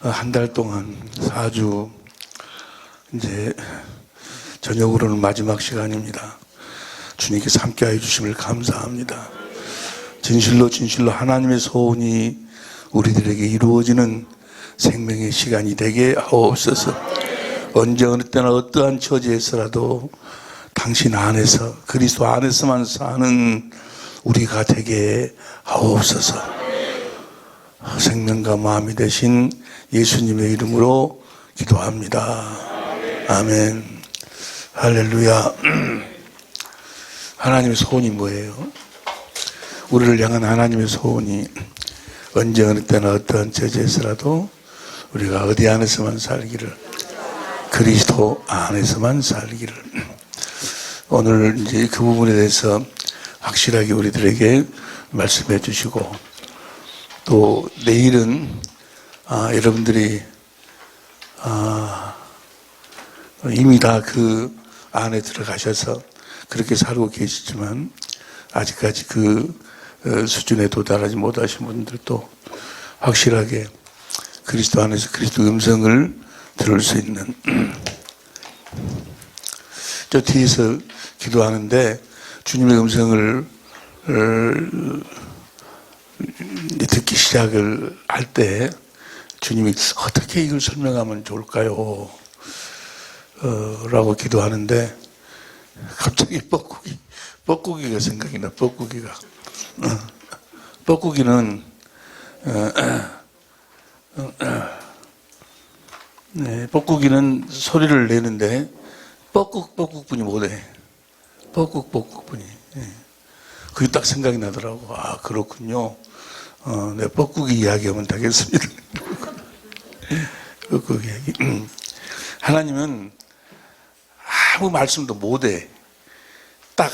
한 달 동안 4주 이제 저녁으로는 마지막 시간입니다. 주님께서 함께하여 주심을 감사합니다. 진실로 하나님의 소원이 우리들에게 이루어지는 생명의 시간이 되게 하옵소서. 언제 어느 때나 어떠한 처지에서라도 당신 안에서 그리스도 안에서만 사는 우리가 되게 하옵소서. 생명과 마음이 되신 예수님의 이름으로 기도합니다. 아멘. 할렐루야. 하나님의 소원이 뭐예요? 우리를 향한 하나님의 소원이 언제 어느 때나 어떠한 처지에서라도 우리가 어디 안에서만 살기를, 그리스도 안에서만 살기를. 오늘 이제 그 부분에 대해서 확실하게 우리들에게 말씀해 주시고, 또 내일은 여러분들이 이미 다 그 안에 들어가셔서 그렇게 살고 계시지만 아직까지 그 수준에 도달하지 못하신 분들도 확실하게 그리스도 안에서 그리스도 음성을 들을 수 있는, 저 뒤에서 기도하는데 주님의 음성을 듣기 시작을 할 때 주님이 어떻게 이걸 설명하면 좋을까요? 라고 기도하는데 갑자기 뻐꾸기가 생각이 나. 뻐꾸기는 뻐꾸기는 소리를 내는데 뻐꾹뻐꾹뿐이 못해. 뻐꾹뻐꾹뿐이. 그게 딱 생각이 나더라고. 아, 그렇군요. 내 뻐꾸기 이야기하면 되겠습니다. 뻐꾸기 이야기. 하나님은 아무 말씀도 못해. 딱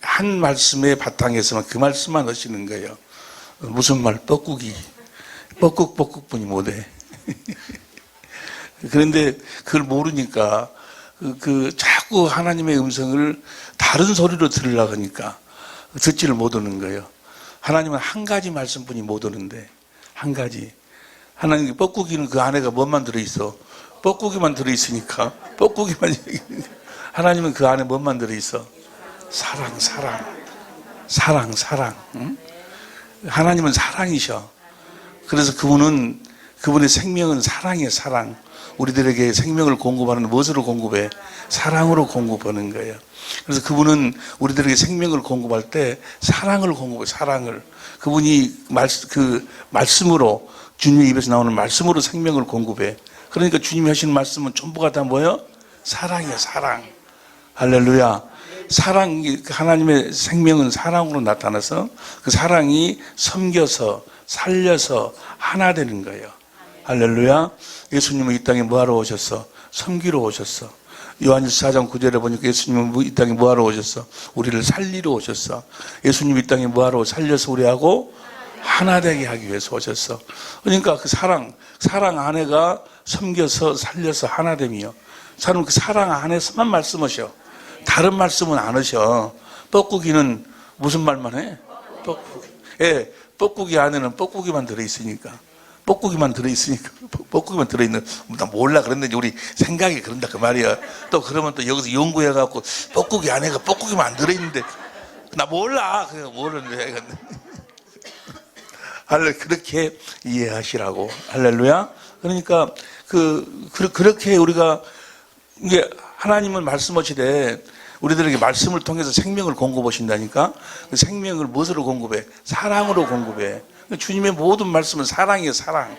한 말씀의 바탕에서만 그 말씀만 하시는 거예요. 무슨 말? 뻐꾹뿐이 못해. 그런데 그걸 모르니까 자꾸 하나님의 음성을 다른 소리로 들으려고 하니까 듣지를 못하는 거예요. 하나님은 한 가지 말씀뿐이 못 오는데, 한 가지. 하나님 뻐꾸기는 그 안에가 뭐만 들어있어? 뻐꾸기만 들어있으니까 뻐꾸기만 얘기하는 거예요. 하나님은 그 안에 뭐만 들어있어? 사랑. 응? 하나님은 사랑이셔. 그래서 그분의 생명은 사랑이에요. 사랑. 우리들에게 생명을 공급하는 무엇으로 공급해? 사랑으로 공급하는 거예요. 그래서 그분은 우리들에게 생명을 공급할 때 사랑을 공급해요. 사랑을. 그분이 말씀으로, 주님의 입에서 나오는 말씀으로 생명을 공급해. 그러니까 주님이 하시는 말씀은 전부가 다 뭐예요? 사랑이에요. 사랑. 할렐루야. 사랑, 하나님의 생명은 사랑으로 나타나서 그 사랑이 섬겨서 살려서 하나 되는 거예요. 할렐루야. 예수님은 이 땅에 뭐하러 오셨어? 섬기러 오셨어. 요한일서 4장 9절에 보니까 예수님은 이 땅에 뭐하러 오셨어? 우리를 살리러 오셨어. 예수님이 이 땅에 뭐하러 살려서 우리하고 하나 되게 하기 위해서 오셨어. 그러니까 그 사랑 안에가 섬겨서 살려서 하나됨이요. 사람은 그 사랑 안에서만 말씀하셔. 다른 말씀은 안 하셔. 뻐꾸기는 무슨 말만 해? 뻐꾸기. 예, 뻐꾸기 안에는 뻐꾸기만 들어있으니까. 뻐꾸기만 들어있는, 나 몰라. 그랬는데 우리 생각이 그런다 그 말이야. 또 그러면 또 여기서 연구해갖고 뻐꾸기 안에가 뻐꾸기만 안 들어있는데 나 몰라. 그냥 모르는데. 그렇게 이해하시라고. 할렐루야. 그러니까 그렇게 우리가 이게 하나님은 말씀하시되 우리들에게 말씀을 통해서 생명을 공급하신다니까. 그 생명을 무엇으로 공급해? 사랑으로 공급해. 주님의 모든 말씀은 사랑이에요. 사랑.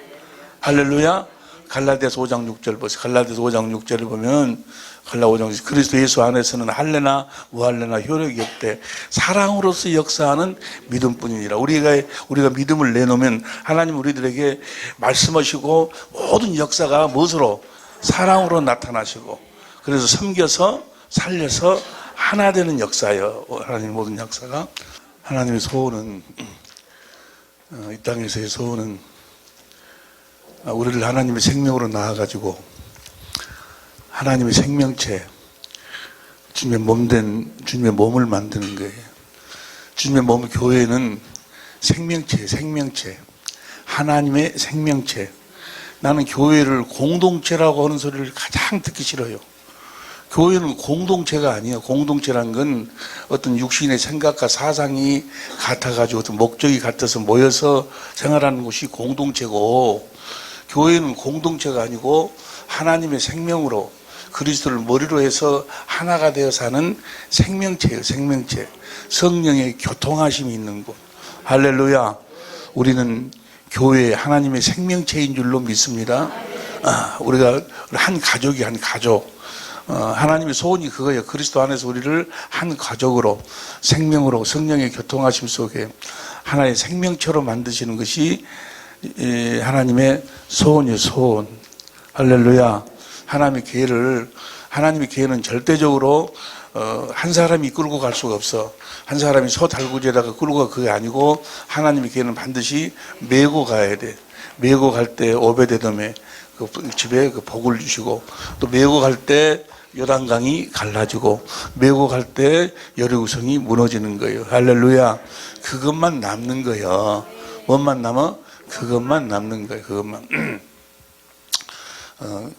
할렐루야. 갈라디아서 5장 6절 보세요. 갈라디아서 5장 6절을 보면 갈라 5장 6절, 그리스도 예수 안에서는 할례나 무할례나 효력이 없대. 사랑으로서 역사하는 믿음뿐이니라. 우리가 믿음을 내놓으면 하나님 우리들에게 말씀하시고 모든 역사가 무엇으로? 사랑으로 나타나시고, 그래서 섬겨서 살려서 하나 되는 역사예요. 하나님 모든 역사가. 하나님의 소원은, 이 땅에서의 소원은 우리를 하나님의 생명으로 낳아가지고 하나님의 생명체, 주님의 몸된 주님의 몸을 만드는 거예요. 주님의 몸, 교회는 생명체, 하나님의 생명체. 나는 교회를 공동체라고 하는 소리를 가장 듣기 싫어요. 교회는 공동체가 아니에요. 공동체란 건 어떤 육신의 생각과 사상이 같아가지고 어떤 목적이 같아서 모여서 생활하는 곳이 공동체고, 교회는 공동체가 아니고 하나님의 생명으로 그리스도를 머리로 해서 하나가 되어 사는 생명체예요. 생명체. 성령의 교통하심이 있는 곳. 할렐루야. 우리는 교회 하나님의 생명체인 줄로 믿습니다. 우리가 한 가족이 한 가족. 하나님의 소원이 그거예요. 그리스도 안에서 우리를 한 가족으로, 생명으로, 성령의 교통하심 속에 하나의 생명체로 만드시는 것이 하나님의 소원이에요. 소원. 할렐루야. 하나님의 계획은 절대적으로 한 사람이 끌고 갈 수가 없어. 한 사람이 소 달구지에다가 끌고 가, 그게 아니고 하나님의 계획은 반드시 메고 가야 돼. 메고 갈 때 오베데돔에 그 집에 그 복을 주시고, 또 메고 갈 때 요단강이 갈라지고, 메고 갈 때 여리고성이 무너지는 거예요. 할렐루야. 그것만 남는 거예요. 뭔만 남아? 그것만 남는 거예요. 그것만.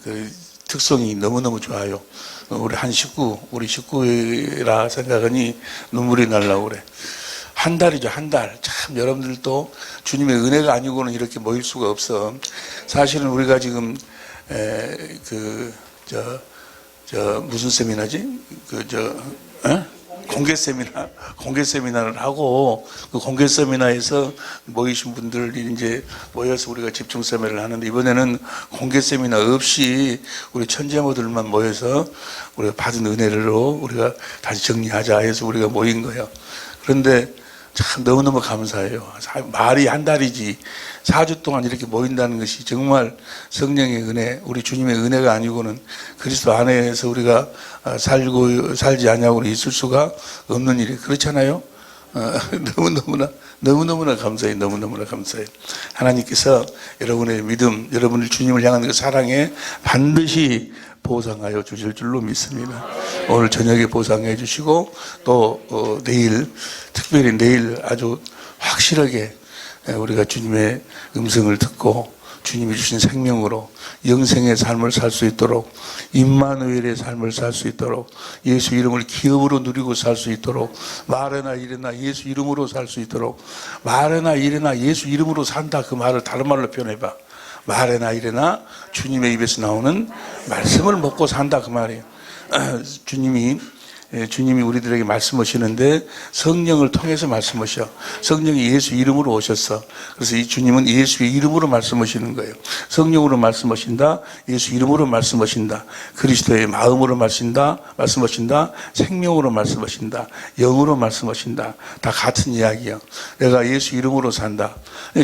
그 특성이 너무너무 좋아요. 우리 식구라 생각하니 눈물이 날라고 그래. 한 달이죠, 한 달. 참, 여러분들도 주님의 은혜가 아니고는 이렇게 모일 수가 없어. 사실은 우리가 지금, 무슨 세미나지? 공개 세미나를 하고, 그 공개 세미나에서 모이신 분들이 이제 모여서 우리가 집중 세미나를 하는데, 이번에는 공개 세미나 없이 우리 천재모들만 모여서 우리가 받은 은혜로 우리가 다시 정리하자 해서 우리가 모인 거예요. 그런데 참 너무너무 감사해요. 말이 한 달이지 4주 동안 이렇게 모인다는 것이 정말 성령의 은혜, 우리 주님의 은혜가 아니고는 그리스도 안에서 우리가 살지 않냐고는 있을 수가 없는 일이, 그렇잖아요. 너무너무나 감사해요. 너무너무나 감사해요. 하나님께서 여러분의 믿음, 여러분을 주님을 향한 그 사랑에 반드시 보상하여 주실 줄로 믿습니다. 오늘 저녁에 보상해 주시고, 또 특별히 내일 아주 확실하게 우리가 주님의 음성을 듣고 주님이 주신 생명으로 영생의 삶을 살 수 있도록, 임마누엘의 삶을 살 수 있도록, 예수 이름을 기업으로 누리고 살 수 있도록, 말해나 이래나 예수 이름으로 살 수 있도록. 말해나 이래나 예수 이름으로 산다, 그 말을 다른 말로 표현해봐. 말해나 이래나 주님의 입에서 나오는 말씀을 먹고 산다, 그 말이에요. 주님이 우리들에게 말씀하시는데 성령을 통해서 말씀하셔. 성령이 예수 이름으로 오셨어. 그래서 이 주님은 예수의 이름으로 말씀하시는 거예요. 성령으로 말씀하신다, 예수 이름으로 말씀하신다, 그리스도의 마음으로 말씀하신다, 생명으로 말씀하신다, 영으로 말씀하신다. 다 같은 이야기야. 내가 예수 이름으로 산다.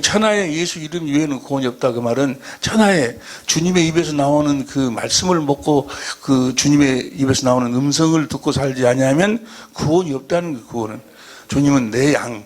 천하에 예수 이름 이외에는 구원이 없다, 그 말은 천하에 주님의 입에서 나오는 그 말씀을 먹고 그 주님의 입에서 나오는 음성을 듣고 살지 않냐면 구원이 없다는 그 구원은. 주님은 내 양,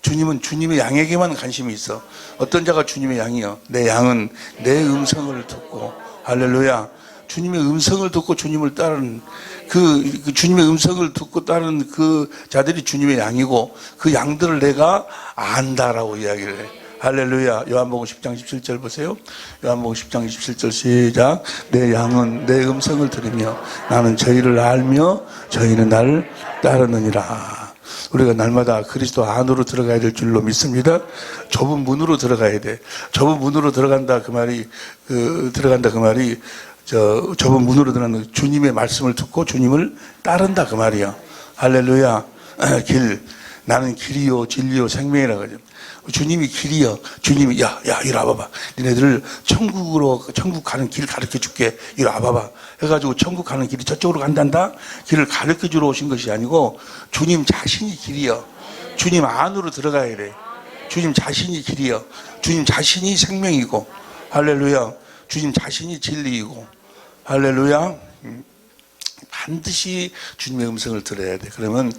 주님은 주님의 양에게만 관심이 있어. 어떤 자가 주님의 양이요? 내 양은 내 음성을 듣고. 할렐루야. 주님의 음성을 듣고 주님을 따르는 그 주님의 음성을 듣고 따르는 그 자들이 주님의 양이고, 그 양들을 내가 안다라고 이야기를 해. 할렐루야. 요한복음 10장 17절 보세요. 요한복음 10장 17절 시작. 내 양은 내 음성을 들으며 나는 저희를 알며 저희는 나를 따르느니라. 우리가 날마다 그리스도 안으로 들어가야 될 줄로 믿습니다. 좁은 문으로 들어가야 돼. 좁은 문으로 들어간다 그 말이 좁은 문으로 들어가는 주님의 말씀을 듣고 주님을 따른다 그 말이야. 할렐루야. 나는 길이요 진리요 생명이라고 하죠. 주님이 길이요. 주님이 야 이리 와봐봐. 니네들 천국 가는 길 가르쳐 줄게. 이리 와봐봐. 해가지고 천국 가는 길이 저쪽으로 간단다. 길을 가르쳐 주러 오신 것이 아니고 주님 자신이 길이요. 주님 안으로 들어가야 돼. 주님 자신이 길이요. 주님 자신이 생명이고. 할렐루야. 주님 자신이 진리이고. 할렐루야. 반드시 주님의 음성을 들어야 돼. 그러면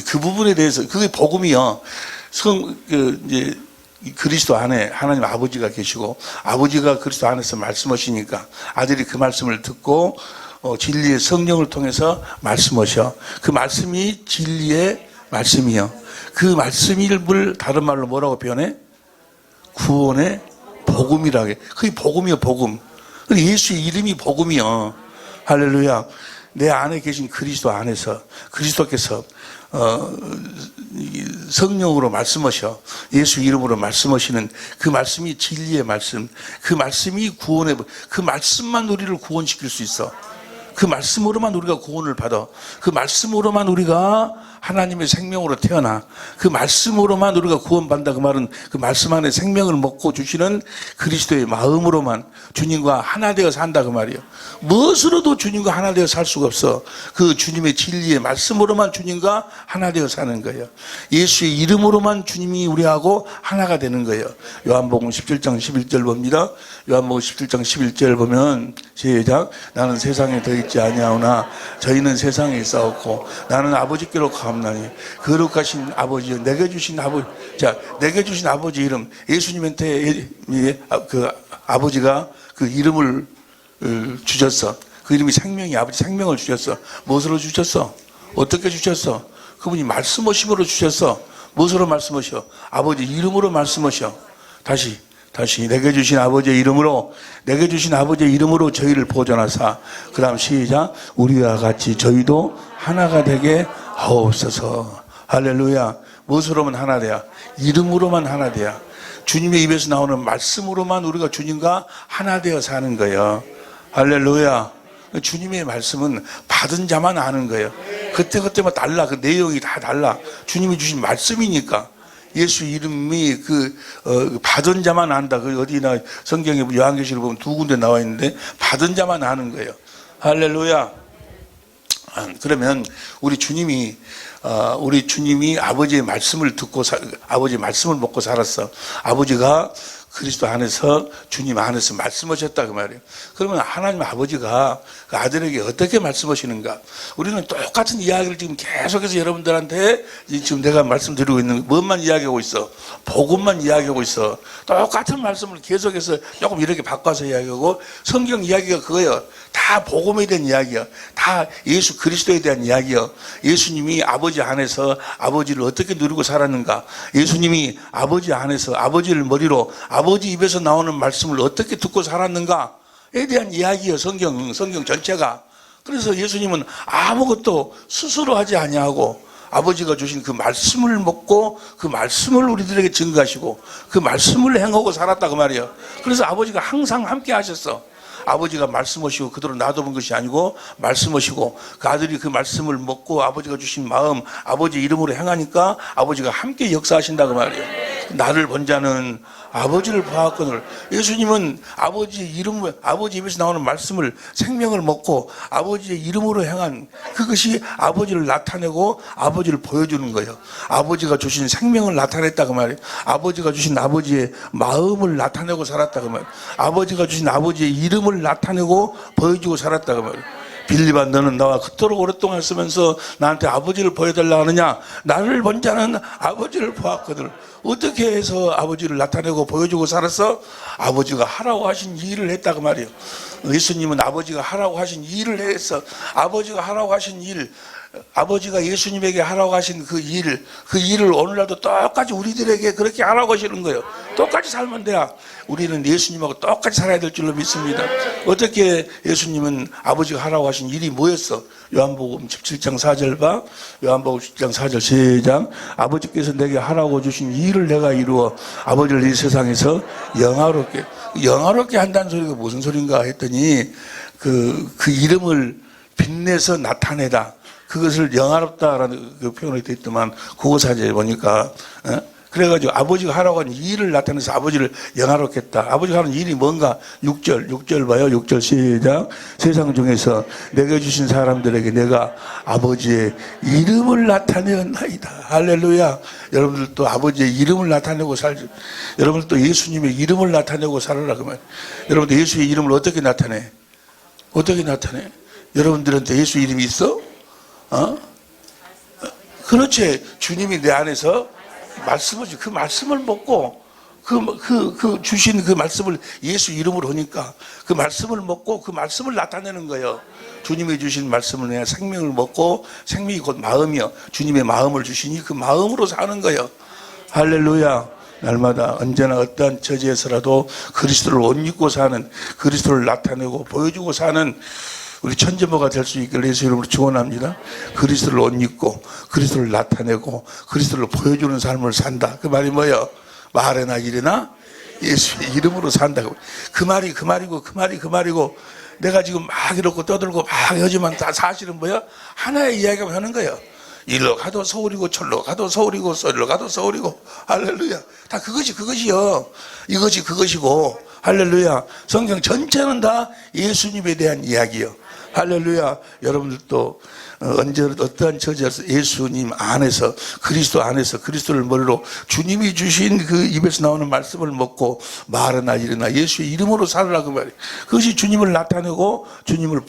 그 부분에 대해서 그게 복음이요. 이제 그리스도 안에 하나님 아버지가 계시고, 아버지가 그리스도 안에서 말씀하시니까 아들이 그 말씀을 듣고 진리의 성령을 통해서 말씀하셔. 그 말씀이 진리의 말씀이요. 그 말씀을 다른 말로 뭐라고 표현해? 구원의 복음이라게. 그게 복음이요, 복음. 예수의 이름이 복음이요. 할렐루야. 내 안에 계신 그리스도 안에서 그리스도께서 성령으로 말씀하셔. 예수 이름으로 말씀하시는 그 말씀이 진리의 말씀. 그 말씀이 그 말씀만 우리를 구원시킬 수 있어. 그 말씀으로만 우리가 구원을 받아. 그 말씀으로만 우리가 하나님의 생명으로 태어나. 그 말씀으로만 우리가 구원받는다. 그 말은 그 말씀 안에 생명을 먹고 주시는 그리스도의 마음으로만 주님과 하나 되어 산다 그 말이에요. 무엇으로도 주님과 하나 되어 살 수가 없어. 그 주님의 진리의 말씀으로만 주님과 하나 되어 사는 거예요. 예수의 이름으로만 주님이 우리하고 하나가 되는 거예요. 요한복음 17장 11절 봅니다. 요한복음 17장 11절 보면 시작. 나는 세상에 더 있지 아니하오나 저희는 세상에 있사옵고 나는 아버지께로 가옵나니 거룩하신 아버지, 내게 주신 아버지. 자, 내게 주신 아버지 이름. 예수님한테 그 아버지가 그 이름을 주셨어. 그 이름이 생명이 아버지 생명을 주셨어. 무엇으로 주셨어? 어떻게 주셨어? 그분이 말씀하심으로 주셨어. 무엇으로 말씀하셔? 아버지 이름으로 말씀하셔. 다시 내게 주신 아버지의 이름으로 저희를 보존하사. 그 다음 시작. 우리와 같이 저희도 하나가 되게 하옵소서. 할렐루야. 무엇으로만 하나 돼야? 이름으로만 하나 돼야. 주님의 입에서 나오는 말씀으로만 우리가 주님과 하나 되어 사는 거예요. 할렐루야. 주님의 말씀은 받은 자만 아는 거예요. 그때마다 달라. 그 내용이 다 달라. 주님이 주신 말씀이니까. 예수 이름이 받은 자만 안다. 그 어디나 성경에 요한계시록 보면 두 군데 나와 있는데 받은 자만 아는 거예요. 할렐루야. 그러면 우리 주님이 아버지의 말씀을 듣고 아버지의 말씀을 먹고 살았어. 아버지가 그리스도 안에서 주님 안에서 말씀하셨다 그 말이에요. 그러면 하나님 아버지가 그 아들에게 어떻게 말씀하시는가? 우리는 똑같은 이야기를 지금 계속해서 여러분들한테 지금 내가 말씀드리고 있는 뭔만 이야기하고 있어? 복음만 이야기하고 있어. 똑같은 말씀을 계속해서 조금 이렇게 바꿔서 이야기하고 성경 이야기가 그거예요. 다 복음에 대한 이야기야. 다 예수 그리스도에 대한 이야기야. 예수님이 아버지 안에서 아버지를 어떻게 누리고 살았는가? 예수님이 아버지 안에서 아버지를 머리로 아버지 입에서 나오는 말씀을 어떻게 듣고 살았는가에 대한 이야기예요. 성경 전체가. 그래서 예수님은 아무것도 스스로 하지 아니하고 아버지가 주신 그 말씀을 먹고 그 말씀을 우리들에게 증거하시고 그 말씀을 행하고 살았다 그 말이에요. 그래서 아버지가 항상 함께 하셨어. 아버지가 말씀하시고 그대로 놔둬본 것이 아니고 말씀하시고 그 아들이 그 말씀을 먹고 아버지가 주신 마음 아버지 이름으로 행하니까 아버지가 함께 역사하신다 그 말이에요. 나를 본 자는 아버지를 보았거늘. 예수님은 아버지 입에서 나오는 말씀을 생명을 먹고 아버지의 이름으로 행한 그것이 아버지를 나타내고 아버지를 보여주는 거예요. 아버지가 주신 생명을 나타냈다 그 말이에요. 아버지가 주신 아버지의 마음을 나타내고 살았다 그 말이에요. 아버지가 주신 아버지의 이름을 나타내고 보여주고 살았다 그 말이에요. 빌립아 너는 나와 그토록 오랫동안 쓰면서 나한테 아버지를 보여달라 하느냐? 나를 본 자는 아버지를 보았거든. 어떻게 해서 아버지를 나타내고 보여주고 살았어? 아버지가 하라고 하신 일을 했다 그 말이에요. 예수님은 아버지가 하라고 하신 일을 했어. 아버지가 하라고 하신 일, 아버지가 예수님에게 하라고 하신 그 일을 오늘날도 똑같이 우리들에게 그렇게 하라고 하시는 거예요. 똑같이 살면 돼야 우리는 예수님하고 똑같이 살아야 될 줄로 믿습니다. 어떻게 예수님은 아버지가 하라고 하신 일이 뭐였어? 요한복음 17장 4절 봐. 요한복음 17장 4절 시작. 아버지께서 내게 하라고 주신 일을 내가 이루어 아버지를 이 세상에서 영화롭게 한다는 소리가 무슨 소린가 했더니 그 이름을 빛내서 나타내다. 그것을 영화롭다라는 그 표현이 되어 있더만 국어사전에 보니까 그래가지고 아버지가 하라고 하는 일을 나타내서 아버지를 영화롭게 했다. 아버지가 하는 일이 뭔가 6절 봐요. 6절 시작. 세상 중에서 내게 주신 사람들에게 내가 아버지의 이름을 나타내었나이다. 할렐루야. 여러분들 또 아버지의 이름을 나타내고 살죠. 여러분들 또 예수님의 이름을 나타내고 살아라 그러면 여러분들 예수의 이름을 어떻게 나타내? 여러분들한테 예수 이름이 있어? 그렇지. 주님이 내 안에서 말씀하지. 그 말씀을 먹고 주신 그 말씀을 예수 이름으로 하니까 그 말씀을 먹고 그 말씀을 나타내는 거예요. 주님이 주신 말씀을 내가 생명을 먹고 생명이 곧 마음이요. 주님의 마음을 주시니 그 마음으로 사는 거예요. 할렐루야. 날마다 언제나 어떠한 처지에서라도 그리스도를 옷 입고 사는, 그리스도를 나타내고 보여주고 사는 우리 천재모가 될 수 있기를 예수 이름으로 축원합니다. 그리스도를 옷 입고 그리스도를 나타내고 그리스도를 보여주는 삶을 산다. 그 말이 뭐예요? 말에나 일에나 예수의 이름으로 산다고. 그 말이고 내가 지금 막 이렇고 떠들고 막 하지만 다 사실은 뭐야? 하나의 이야기만 하는 거예요. 일로 가도 서울이고 절로 가도 서울이고 썰로 가도 서울이고 할렐루야. 다 그것이요. 이것이 그것이고 할렐루야. 성경 전체는 다 예수님에 대한 이야기요. 할렐루야. 여러분들도 언제 어떠한 처지에서 예수님 안에서 그리스도 안에서 그리스도를 머리로 주님이 주신 그 입에서 나오는 말씀을 먹고 말하나 일어나 예수의 이름으로 살으라고 말이에요. 그것이 주님을 나타내고 주님을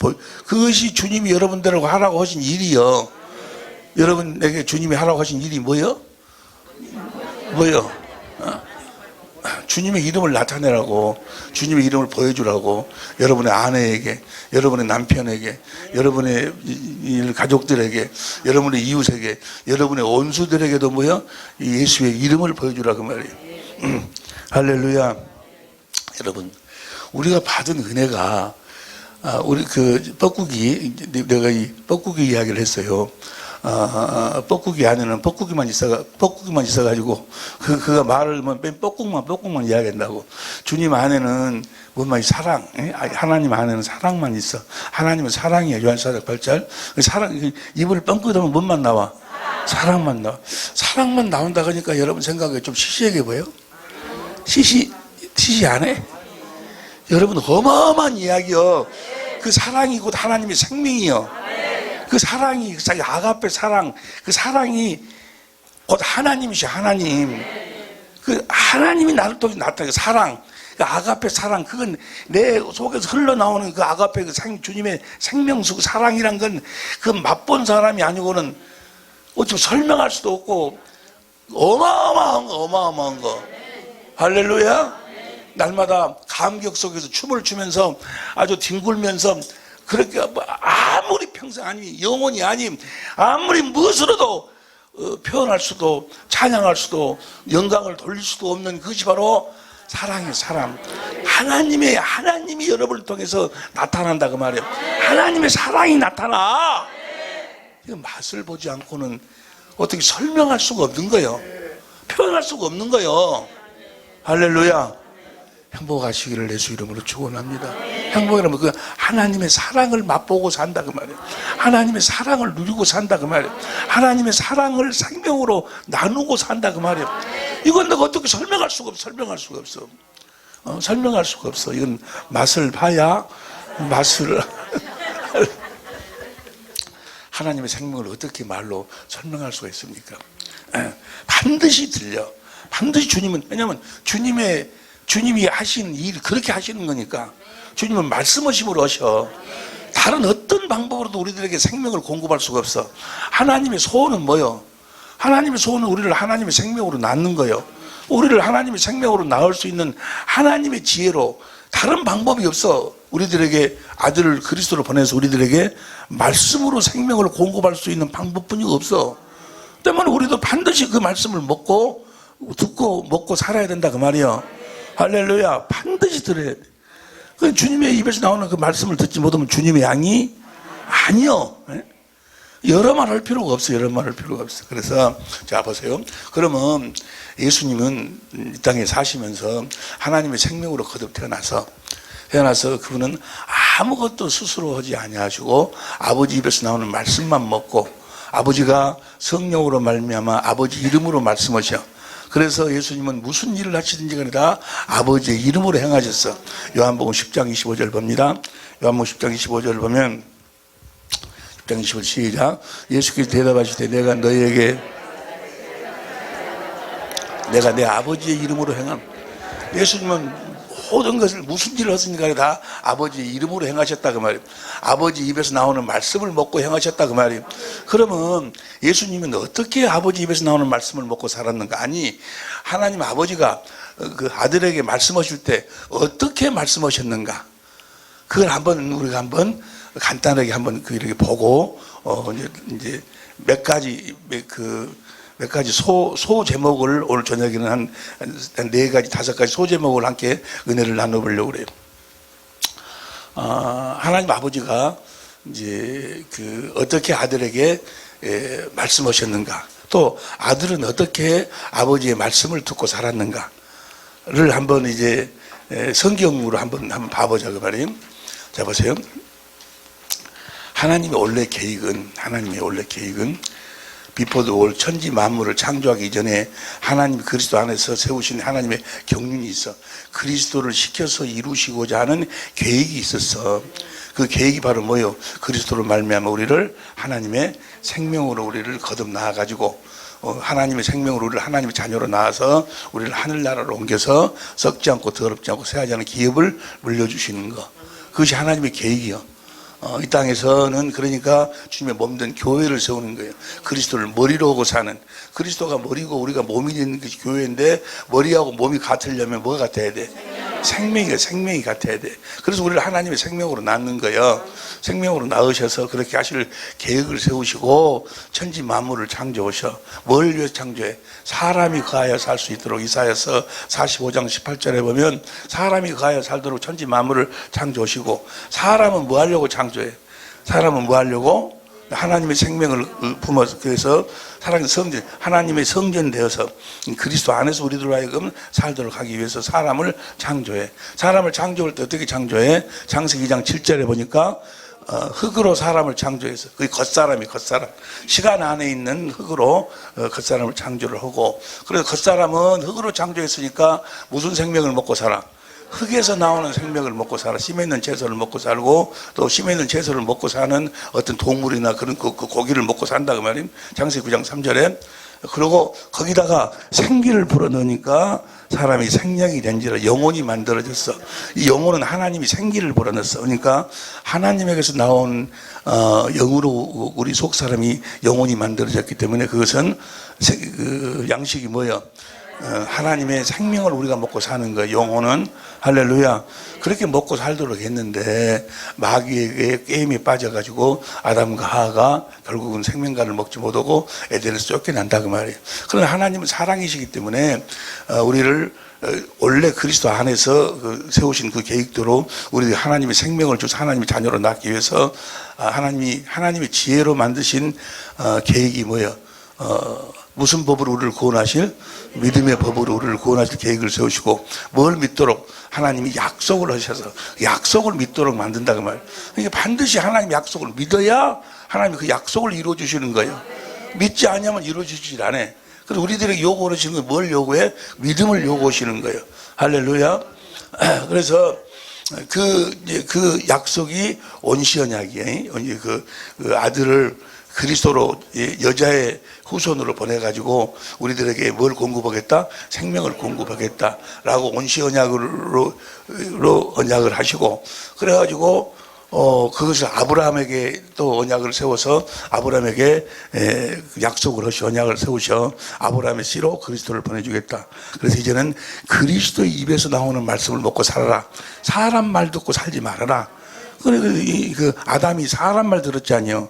그것이 주님이 여러분들하고 하라고 하신 일이요. 여러분에게 주님이 하라고 하신 일이 뭐요? 주님의 이름을 나타내라고, 주님의 이름을 보여주라고, 여러분의 아내에게, 여러분의 남편에게, 여러분의 가족들에게, 여러분의 이웃에게, 여러분의 원수들에게도 뭐요? 예수의 이름을 보여주라고 말이에요. 할렐루야. 여러분, 우리가 받은 은혜가, 우리 내가 이 뻐꾸기 이야기를 했어요. 뻐꾸기 안에는 뻐꾸기만 있어가지고, 그가 말을 맨 뻐꾸기만 이야기한다고. 주님 안에는 뭔만 사랑, 하나님 안에는 사랑만 있어. 하나님은 사랑이에요. 요한사도 8절. 사랑, 입을 뻥끗 하면 뭔만 나와? 사랑만 나와. 사랑만 나온다 그러니까 여러분 생각에 좀 시시하게 보여? 시시 안 해? 여러분 어마어마한 이야기요. 그 사랑이 곧 하나님의 생명이요. 그 사랑이, 아가페 사랑, 그 사랑이 곧 하나님이셔, 하나님. 그 하나님이 나를 통해 나타나는 사랑, 그 아가페 사랑, 그건 내 속에서 흘러나오는 그 아가페 그 주님의 생명수 그 사랑이란 건 그 맛본 사람이 아니고는 어떻게 설명할 수도 없고 어마어마한 거. 할렐루야. 날마다 감격 속에서 춤을 추면서 아주 뒹굴면서 그렇게 아무리 평생 아니 영혼이 아님 아무리 무엇으로도 표현할 수도 찬양할 수도 영광을 돌릴 수도 없는 그것이 바로 사랑이에요. 사랑. 하나님이 여러분을 통해서 나타난다 그 말이에요. 하나님의 사랑이 나타나. 이 맛을 보지 않고는 어떻게 설명할 수가 없는 거예요. 표현할 수가 없는 거예요. 할렐루야. 행복하시기를 예수 이름으로 축원합니다. 행복이라면 그 하나님의 사랑을 맛보고 산다 그 말이에요. 하나님의 사랑을 누리고 산다 그 말이에요. 하나님의 사랑을 생명으로 나누고 산다 그 말이에요. 이건 내가 어떻게 설명할 수가 없어. 설명할 수가 없어. 이건 맛을 봐야 맛을 하나님의 생명을 어떻게 말로 설명할 수가 있습니까? 반드시 들려. 반드시 주님은, 왜냐하면 주님이 하시는 일 그렇게 하시는 거니까. 주님은 말씀하심으로 하셔. 다른 어떤 방법으로도 우리들에게 생명을 공급할 수가 없어. 하나님의 소원은 뭐요? 하나님의 소원은 우리를 하나님의 생명으로 낳는 거예요. 우리를 하나님의 생명으로 낳을 수 있는 하나님의 지혜로, 다른 방법이 없어. 우리들에게 아들을 그리스도로 보내서 우리들에게 말씀으로 생명을 공급할 수 있는 방법뿐이 없어. 때문에 우리도 반드시 그 말씀을 듣고 먹고 살아야 된다 그 말이에요. 할렐루야. 반드시 들어야 돼. 그 주님의 입에서 나오는 그 말씀을 듣지 못하면 주님의 양이 아니요. 여러 말 할 필요가 없어. 그래서 자 보세요. 그러면 예수님은 이 땅에 사시면서 하나님의 생명으로 거듭 태어나서 그분은 아무것도 스스로 하지 아니하시고 아버지 입에서 나오는 말씀만 먹고 아버지가 성령으로 말미암아 아버지 이름으로 말씀하셔. 그래서 예수님은 무슨 일을 하시든지 간에 다 아버지의 이름으로 행하셨어. 요한복음 10장 25절 봅니다. 요한복음 10장 25절 보면 10장 25절 시작. 예수께서 대답하시되 내가 내 아버지의 이름으로 행함. 예수님은 모든 것을 무슨 일을 하든지 간에 다 아버지의 이름으로 행하셨다 그 말이에요. 아버지 입에서 나오는 말씀을 먹고 행하셨다 그 말이에요. 그러면 예수님은 어떻게 아버지 입에서 나오는 말씀을 먹고 살았는가? 아니, 하나님 아버지가 그 아들에게 말씀하실 때 어떻게 말씀하셨는가? 그걸 우리가 간단하게 이렇게 보고 이제 몇 가지 몇 가지 소 제목을 오늘 저녁에는 한 4가지, 5가지 소 제목을 함께 은혜를 나눠보려고 그래요. 하나님 아버지가 이제 어떻게 아들에게 말씀하셨는가, 또 아들은 어떻게 아버지의 말씀을 듣고 살았는가를 한번 이제 성경으로 한번 봐보자 그 말이에요. 자, 보세요. 하나님의 원래 계획은 비포 더 월 천지 만물을 창조하기 이전에 하나님 그리스도 안에서 세우신 하나님의 경륜이 있어. 그리스도를 시켜서 이루시고자 하는 계획이 있었어. 그 계획이 바로 뭐요? 그리스도로 말미암아 우리를 하나님의 생명으로 우리를 거듭 나아가지고 하나님의 생명으로 우리를 하나님의 자녀로 낳아서 우리를 하늘나라로 옮겨서 썩지 않고 더럽지 않고 쇠하지 않은 기업을 물려주시는 것. 그것이 하나님의 계획이요. 이 땅에서는 그러니까 주님의 몸된 교회를 세우는 거예요. 그리스도를 머리로 하고 사는, 그리스도가 머리고 우리가 몸이 되는 것이 교회인데, 머리하고 몸이 같으려면 뭐가 같아야 돼? 생명이 같아야 돼. 그래서 우리를 하나님의 생명으로 낳는 거예요. 생명으로 낳으셔서 그렇게 하실 계획을 세우시고 천지 만물을 창조하셔. 뭘 위해서 창조해? 사람이 거하여 살 수 있도록. 이사야서 45장 18절에 보면 사람이 거하여 살도록 천지 만물을 창조하시고, 사람은 뭐 하려고 창조해? 사람은 뭐 하려고? 하나님의 생명을 품어서, 그래서 하나님의 성전 되어서 그리스도 안에서 우리들 하여금 살도록 하기 위해서 사람을 창조해. 사람을 창조할 때 어떻게 창조해? 창세기 2장 7절에 보니까 흙으로 사람을 창조해서, 그게 겉사람. 시간 안에 있는 흙으로 겉사람을 창조를 하고, 그래서 겉사람은 흙으로 창조했으니까 무슨 생명을 먹고 살아? 흙에서 나오는 생명을 먹고 살아. 심에 있는 채소를 먹고 살고, 또 심에 있는 채소를 먹고 사는 어떤 동물이나 그런 그 고기를 먹고 산다 그 말임. 창세기 9장 3절에. 그리고 거기다가 생기를 불어넣으니까 사람이 생명이 된지라 영혼이 만들어졌어. 이 영혼은 하나님이 생기를 불어넣었어. 그러니까 하나님에게서 나온 영으로 우리 속 사람이 영혼이 만들어졌기 때문에 그것은 양식이 뭐예요? 하나님의 생명을 우리가 먹고 사는 거예요. 영혼은. 할렐루야. 그렇게 먹고 살도록 했는데 마귀에게 게임에 빠져가지고 아담과 하하가 결국은 생명과를 먹지 못하고 에덴에서 쫓겨난다 그 말이에요. 그러나 하나님은 사랑이시기 때문에 우리를 원래 그리스도 안에서 세우신 그 계획대로 우리 하나님의 생명을 주서 하나님의 자녀로 낳기 위해서 하나님의 지혜로 만드신 계획이 뭐예요? 무슨 법으로 우리를 구원하실? 믿음의 법으로 우리를 구원하실 계획을 세우시고, 뭘 믿도록? 하나님이 약속을 하셔서 약속을 믿도록 만든다 그 말. 그러니까 반드시 하나님 약속을 믿어야 하나님이 그 약속을 이루어 주시는 거예요. 믿지 않으면 이루어 주시질 않아. 그래서 우리들에게 요구하시는 건 뭘 요구해? 믿음을 요구하시는 거예요. 할렐루야. 그래서 그 약속이 온시 언약이에요. 그 아들을 그리스도로 여자의 후손으로 보내가지고 우리들에게 뭘 공급하겠다? 생명을 공급하겠다라고 온시 언약으로 언약을 하시고, 그래가지고 그것을 아브라함에게 또 언약을 세워서 아브라함에게 약속을 하시 언약을 세우셔. 아브라함의 씨로 그리스도를 보내주겠다. 그래서 이제는 그리스도의 입에서 나오는 말씀을 먹고 살아라. 사람 말 듣고 살지 말아라. 그 아담이 사람 말 들었지 아니요.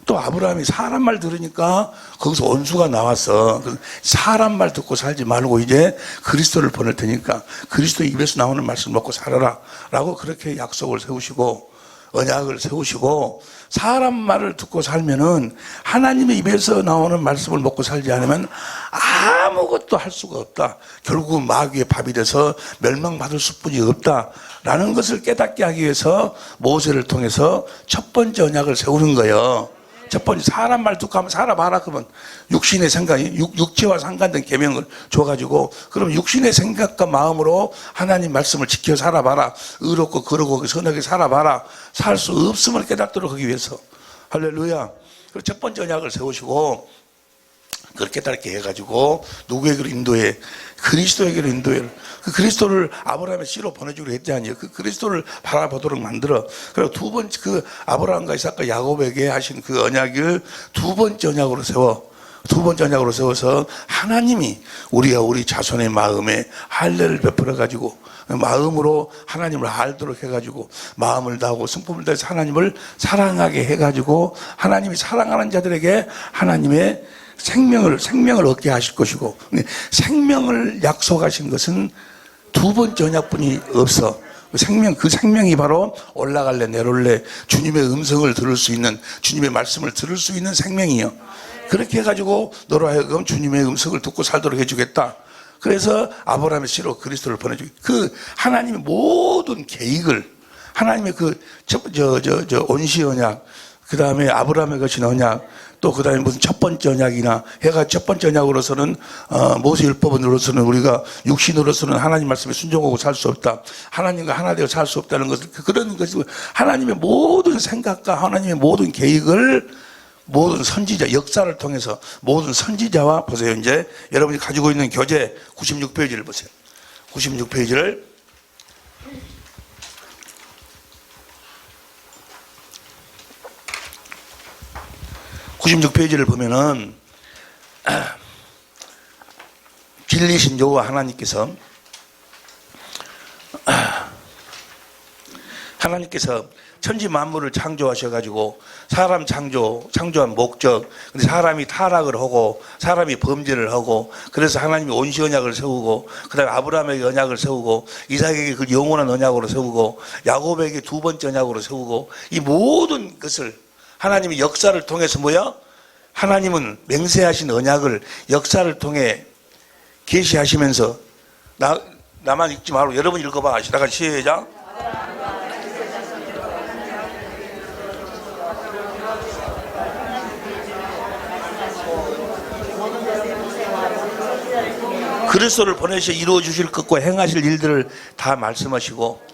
또 아브라함이 사람 말 들으니까 거기서 원수가 나왔어. 사람 말 듣고 살지 말고 이제 그리스도를 보낼 테니까 그리스도 입에서 나오는 말씀 먹고 살아라 라고 그렇게 약속을 세우시고 언약을 세우시고, 사람 말을 듣고 살면은 하나님의 입에서 나오는 말씀을 먹고 살지 않으면 아무것도 할 수가 없다. 결국 마귀의 밥이 돼서 멸망받을 수뿐이 없다라는 것을 깨닫게 하기 위해서 모세를 통해서 첫 번째 언약을 세우는 거예요. 첫 번째, 사람 말 듣고 한번 살아봐라. 그러면 육신의 생각이, 육체와 상관된 계명을 줘가지고, 그럼 육신의 생각과 마음으로 하나님 말씀을 지켜 살아봐라. 의롭고 거룩하고 선하게 살아봐라. 살 수 없음을 깨닫도록 하기 위해서. 할렐루야. 그래서 첫 번째 언약을 세우시고, 그걸 깨닫게 해가지고 누구에게로 인도해? 그리스도에게로 인도해. 그 그리스도를 아브라함의 씨로 보내주기로 했지 아니에요. 그 그리스도를 바라보도록 만들어. 그리고 두 번째 그 아브라함과 이삭과 야곱에게 하신 그 언약을 두 번째 언약으로 세워. 두 번째 언약으로 세워서 하나님이 우리와 우리 자손의 마음에 할례를 베풀어 가지고 마음으로 하나님을 알도록 해가지고 마음을 다하고 성품을 다해서 하나님을 사랑하게 해가지고 하나님이 사랑하는 자들에게 하나님의 생명을 얻게 하실 것이고, 생명을 약속하신 것은 두 번째 언약뿐이 없어. 그 생명이 바로 올라갈래 내려올래 주님의 음성을 들을 수 있는, 주님의 말씀을 들을 수 있는 생명이요. 그렇게 해가지고 너로 하여금 주님의 음성을 듣고 살도록 해주겠다. 그래서 아브라함의 씨로 그리스도를 보내주기. 그 하나님의 모든 계획을, 하나님의 온시 언약, 그 다음에 아브라함의 것인 언약, 또 그 다음에 무슨 첫 번째 언약이나 해가 첫 번째 언약으로서는 모세율법으로서는 우리가 육신으로서는 하나님 말씀에 순종하고 살 수 없다. 하나님과 하나 되어 살 수 없다는 것을, 그런 것이 하나님의 모든 생각과 하나님의 모든 계획을 모든 선지자, 역사를 통해서 모든 선지자와, 보세요. 이제 여러분이 가지고 있는 교재 96페이지를 보세요. 96페이지를 96페이지를 보면은 진리신 여호와 하나님께서 천지 만물을 창조하셔가지고 사람 창조한 목적, 근데 사람이 타락을 하고 사람이 범죄를 하고, 그래서 하나님이 온시 언약을 세우고, 그 다음에 아브라함에게 언약을 세우고, 이삭에게 그 영원한 언약으로 세우고, 야곱에게 두 번째 언약으로 세우고, 이 모든 것을 하나님의 역사를 통해서 뭐야? 하나님은 맹세하신 언약을 역사를 통해 계시하시면서, 나만 읽지 말고 여러분 읽어봐. 시다가 시작. 그리스도를 보내셔 이루어 주실 것과 행하실 일들을 다 말씀하시고,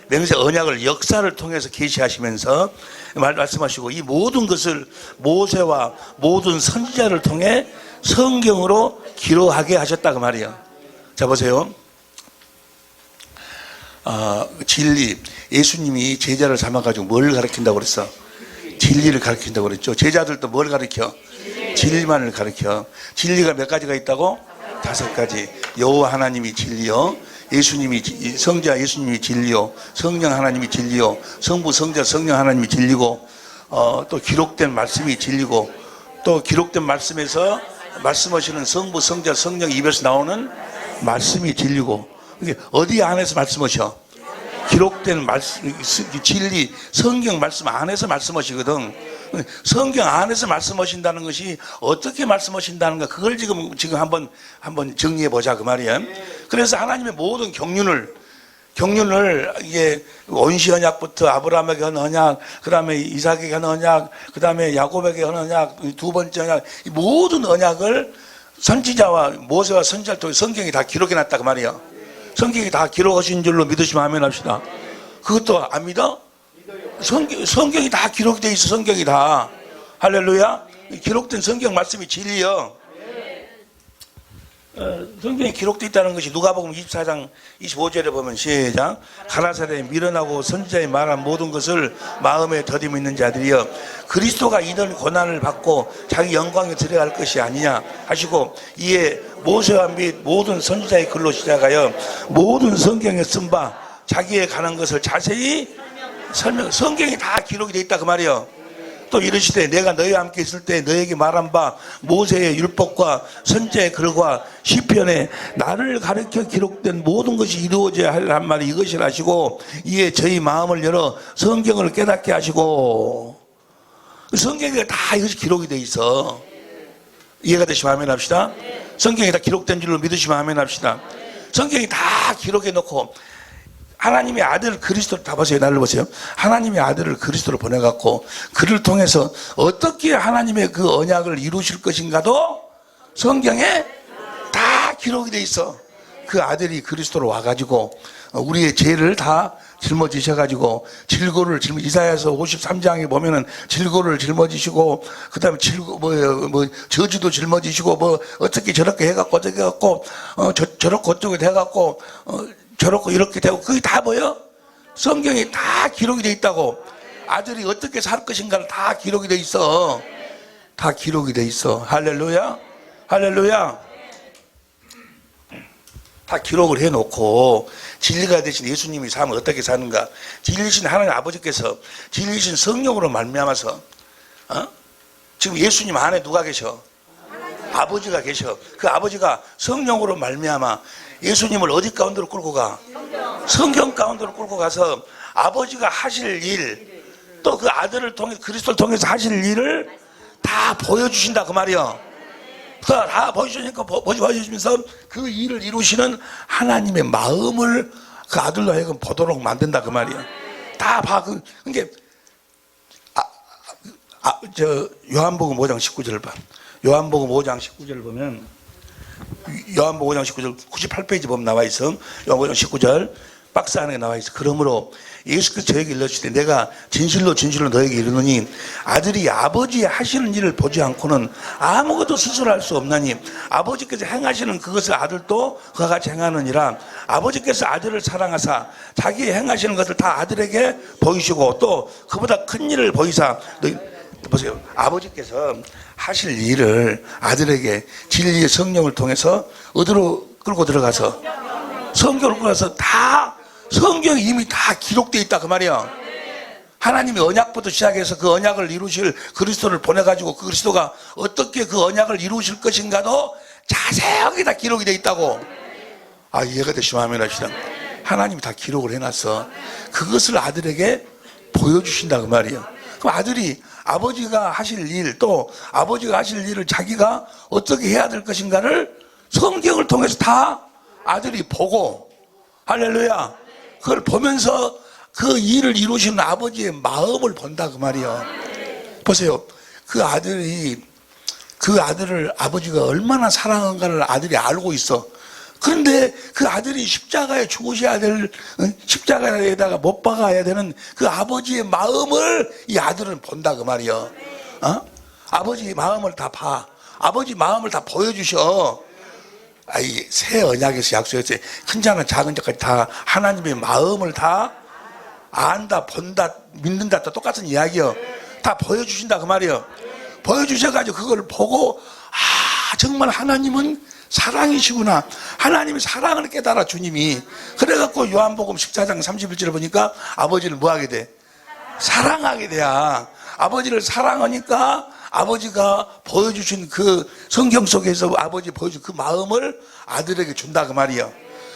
맹세 언약을 역사를 통해서 계시하시면서 말씀하시고, 이 모든 것을 모세와 모든 선지자를 통해 성경으로 기록하게 하셨다 그 말이에요. 자 보세요. 진리, 예수님이 제자를 삼아가지고 뭘 가르친다고 그랬어? 진리를 가르친다고 그랬죠. 제자들도 뭘 가르쳐? 진리만을 가르쳐. 진리가 몇 가지가 있다고? 5가지. 여호와 하나님이 진리요, 성자 예수님이 진리요, 성령 하나님이 진리요, 성부 성자 성령 하나님이 진리고, 또 기록된 말씀이 진리고, 또 기록된 말씀에서 말씀하시는 성부 성자 성령 입에서 나오는 말씀이 진리고. 이게 어디 안에서 말씀하셔? 기록된 말씀, 진리, 성경 말씀 안에서 말씀하시거든. 성경 안에서 말씀하신다는 것이 어떻게 말씀하신다는가, 그걸 지금 한번 정리해 보자 그 말이에요. 그래서 하나님의 모든 경륜을 이게 온시 언약부터 아브라함에게 한 언약, 그 다음에 이삭에게 한 언약, 그 다음에 야곱에게 한 언약, 두 번째 언약, 이 모든 언약을 선지자와 모세와 선지자를 통해 성경이 다 기록해 놨다 그 말이에요. 성경이 다 기록하신 줄로 믿으시면 아멘 합시다. 그것도 안 믿어? 성경이 다 기록되어 있어. 성경이 다. 할렐루야. 기록된 성경 말씀이 진리요. 성경에 기록되어 있다는 것이 누가복음 24장 25절에 보면 시작. 가나사렛에 밀어나고 선지자의 말한 모든 것을 마음에 더듬어 있는 자들이여, 그리스도가 이런 고난을 받고 자기 영광에 들어갈 것이 아니냐 하시고, 이에 모세와 및 모든 선지자의 글로 시작하여 모든 성경에 쓴 바 자기에 관한 것을 자세히 성경이 다 기록이 되어 있다 그 말이에요. 또 이르시되 내가 너희와 함께 있을 때 너희에게 말한 바 모세의 율법과 선지자의 글과 시편에 나를 가르쳐 기록된 모든 것이 이루어져야 할 한 말이 이것이라 하시고, 이에 저희 마음을 열어 성경을 깨닫게 하시고. 성경에 다 이것이 기록이 되어 있어. 이해가 되시면 아멘 합시다. 성경이 다 기록된 줄로 믿으시면 아멘 합시다. 성경이 다 기록해 놓고, 하나님의 아들 그리스도를, 다 보세요. 나를 보세요. 하나님의 아들을 그리스도로 보내갖고 그를 통해서 어떻게 하나님의 그 언약을 이루실 것인가도 성경에 다 기록이 돼 있어. 그 아들이 그리스도로 와가지고 우리의 죄를 다 짊어지셔가지고 이사야서 53장에 보면은 질고를 짊어지시고, 그 다음에 저주도 짊어지시고, 어떻게 저렇게 해갖고 어떻게 해갖고 저렇게 어쩌고 해갖고 저렇고 이렇게 되고, 그게 다 뭐예요? 성경에 다 기록이 돼 있다고. 아들이 어떻게 살 것인가를 다 기록이 돼 있어. 다 기록이 돼 있어. 할렐루야. 할렐루야. 다 기록을 해놓고 진리가 되신 예수님이 삶을 어떻게 사는가, 진리신 하나님 아버지께서 진리신 성령으로 말미암아서 지금 예수님 안에 누가 계셔? 아버지가 계셔. 그 아버지가 성령으로 말미암아 예수님을 어디 가운데로 끌고 가? 성경 가운데로 끌고 가서 아버지가 하실 일, 또 그 아들을 통해 그리스도를 통해서 하실 일을 다 보여주신다 그 말이야. 다 보여주시면서 그 일을 이루시는 하나님의 마음을 그 아들로 하여금 보도록 만든다 그 말이야. 다 봐. 그게 요한복음 5장 19절을 봐. 요한복음 5장 19절을 보면, 요한복음 5장 19절 98페이지 보면 나와 있어. 요한복음 5장 19절 박스 안에 나와 있어. 그러므로 예수께서 저에게 일러주시되 내가 진실로 진실로 너에게 이르노니 아들이 아버지의 하시는 일을 보지 않고는 아무것도 스스로 할 수 없나니 아버지께서 행하시는 그것을 아들도 그와 같이 행하느니라. 아버지께서 아들을 사랑하사 자기 행하시는 것을 다 아들에게 보이시고 또 그보다 큰 일을 보이사, 보세요. 아버지께서 하실 일을 아들에게 진리의 성령을 통해서 어디로 끌고 들어가서 성경을 끌고 가서 다 성경이 이미 다 기록되어 있다 그 말이야. 하나님이 언약부터 시작해서 그 언약을 이루실 그리스도를 보내가지고 그 그리스도가 어떻게 그 언약을 이루실 것인가도 자세하게 다 기록이 되어 있다고. 아, 이해가 되시면 하면 합시다. 하나님이 다 기록을 해놨어. 그것을 아들에게 보여주신다 그 말이야. 그럼 아들이 아버지가 하실 일, 또 아버지가 하실 일을 자기가 어떻게 해야 될 것인가를 성경을 통해서 다 아들이 보고, 할렐루야, 그걸 보면서 그 일을 이루시는 아버지의 마음을 본다 그 말이에요. 보세요. 그 아들을 아버지가 얼마나 사랑한가를 아들이 알고 있어. 그런데 그 아들이 십자가에 죽으셔야 될, 십자가에다가 못 박아야 되는 그 아버지의 마음을 이 아들은 본다 그 말이에요. 아버지 마음을 다 봐. 아버지 마음을 다 보여주셔. 새 언약에서 약속했어요. 큰 자는 작은 자까지 다 하나님의 마음을 다 안다, 본다, 믿는다, 또 똑같은 이야기요. 다 보여주신다 그 말이요. 보여주셔가지고 그걸 보고, 정말 하나님은 사랑이시구나. 하나님의 사랑을 깨달아 주님이. 그래갖고 요한복음 14장 31절을 보니까 아버지를 뭐 하게 돼? 사랑하게 돼야. 아버지를 사랑하니까 아버지가 보여주신 그 성경 속에서 아버지 보여준 그 마음을 아들에게 준다 그 말이에요.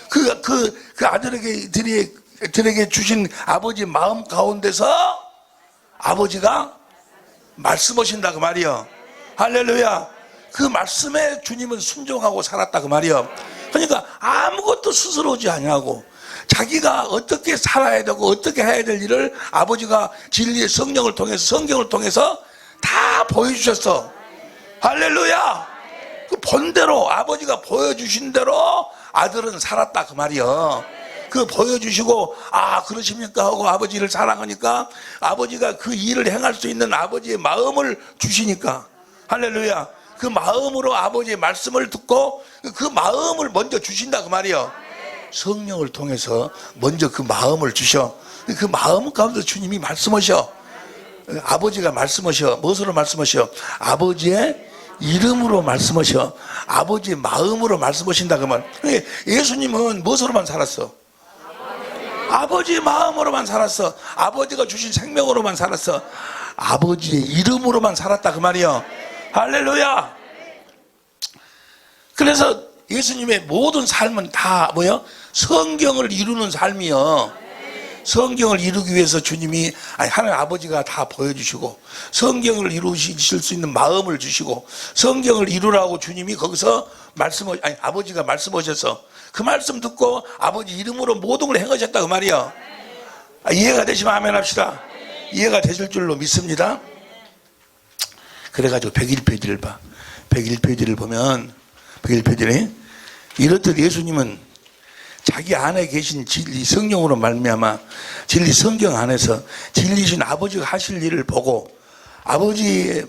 그 아들에게 주신 아버지 마음 가운데서 아버지가 말씀하신다 그 말이에요. 할렐루야. 그 말씀에 주님은 순종하고 살았다 그 말이에요. 그러니까 아무것도 스스로 오지 아니하고 자기가 어떻게 살아야 되고 어떻게 해야 될 일을 아버지가 진리의 성령을 통해서 성경을 통해서 다 보여주셨어. 할렐루야. 그 본대로 아버지가 보여주신 대로 아들은 살았다 그 말이에요. 그 보여주시고 그러십니까 하고 아버지를 사랑하니까 아버지가 그 일을 행할 수 있는 아버지의 마음을 주시니까, 할렐루야, 그 마음으로 아버지의 말씀을 듣고 그 마음을 먼저 주신다 그 말이에요. 성령을 통해서 먼저 그 마음을 주셔. 그 마음 가운데 주님이 말씀하셔. 아버지가 말씀하셔. 무엇으로 말씀하셔? 아버지의 이름으로 말씀하셔. 아버지의 마음으로 말씀하신다 그 말. 예수님은 무엇으로만 살았어? 아버지의 마음으로만 살았어. 아버지가 주신 생명으로만 살았어. 아버지의 이름으로만 살았다 그 말이요. 할렐루야. 그래서 예수님의 모든 삶은 다 뭐요? 성경을 이루는 삶이요. 성경을 이루기 위해서 주님이, 하나님 아버지가 다 보여주시고 성경을 이루실 수 있는 마음을 주시고 성경을 이루라고 주님이 거기서 아버지가 말씀하셔서 그 말씀 듣고 아버지 이름으로 모든 걸 행하셨다 그 말이야. 이해가 되시면 아멘 합시다. 이해가 되실 줄로 믿습니다. 그래가지고 101페이지를 봐. 101페이지를 보면 101페이지에 이렇듯 예수님은 자기 안에 계신 진리 성령으로 말미암아 진리 성경 안에서 진리신 아버지가 하실 일을 보고 아버지의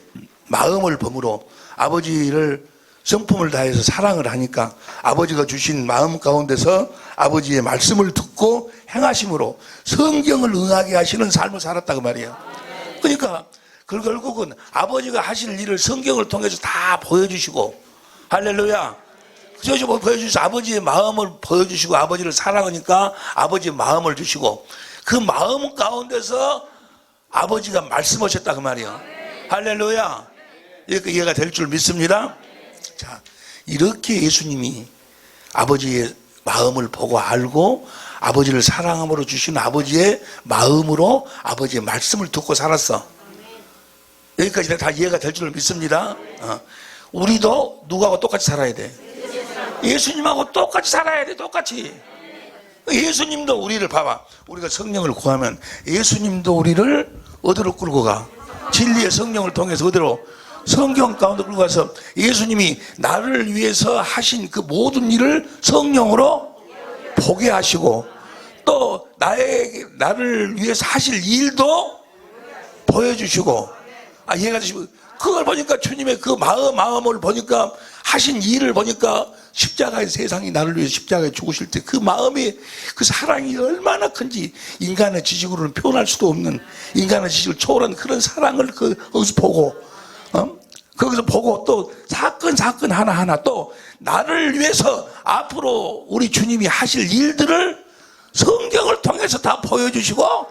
마음을 범으로 아버지를 성품을 다해서 사랑을 하니까 아버지가 주신 마음 가운데서 아버지의 말씀을 듣고 행하심으로 성경을 응하게 하시는 삶을 살았다 그 말이에요. 그러니까 결국은 아버지가 하실 일을 성경을 통해서 다 보여주시고, 할렐루야, 보여주셔서 아버지의 마음을 보여주시고 아버지를 사랑하니까 아버지의 마음을 주시고 그 마음 가운데서 아버지가 말씀하셨다 그 말이에요. 할렐루야. 이렇게 이해가 될 줄 믿습니다. 자, 이렇게 예수님이 아버지의 마음을 보고 알고 아버지를 사랑함으로 주신 아버지의 마음으로 아버지의 말씀을 듣고 살았어. 여기까지 다 이해가 될 줄 믿습니다. 우리도 누구하고 똑같이 살아야 돼? 예수님하고 똑같이 살아야 돼. 똑같이. 예수님도 우리를 봐봐. 우리가 성령을 구하면 예수님도 우리를 어디로 끌고 가? 진리의 성령을 통해서 어디로? 성경 가운데 끌고 가서 예수님이 나를 위해서 하신 그 모든 일을 성령으로 보게 하시고 또 나를 위해서 하실 일도 보여주시고 이해가 되시고 그걸 보니까 주님의 그 마음을 보니까 하신 일을 보니까 십자가에 세상이 나를 위해 십자가에 죽으실 때 그 마음이 그 사랑이 얼마나 큰지 인간의 지식으로는 표현할 수도 없는 인간의 지식을 초월한 그런 사랑을 거기서 보고 거기서 보고 또 사건 하나하나 또 나를 위해서 앞으로 우리 주님이 하실 일들을 성경을 통해서 다 보여주시고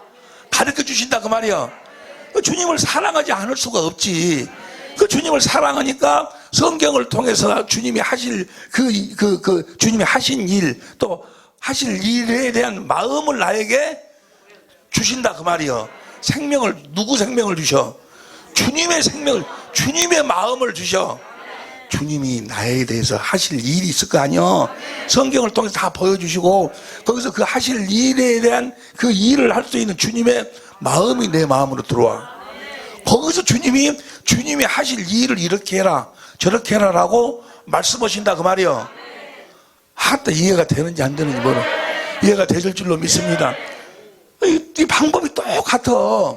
가르쳐 주신다 그 말이야. 주님을 사랑하지 않을 수가 없지. 그 주님을 사랑하니까 성경을 통해서 주님이 하실 주님이 하신 일 또 하실 일에 대한 마음을 나에게 주신다 그 말이요. 누구 생명을 주셔? 주님의 생명을, 주님의 마음을 주셔. 주님이 나에 대해서 하실 일이 있을 거 아니요. 성경을 통해서 다 보여주시고 거기서 그 하실 일에 대한 그 일을 할 수 있는 주님의 마음이 내 마음으로 들어와. 거기서 주님이 하실 일을 이렇게 해라 저렇게 해라라고 말씀하신다 그 말이요. 하다 이해가 되는지 안 되는지 모르. 이해가 되실 줄로 믿습니다. 이 방법이 똑같아.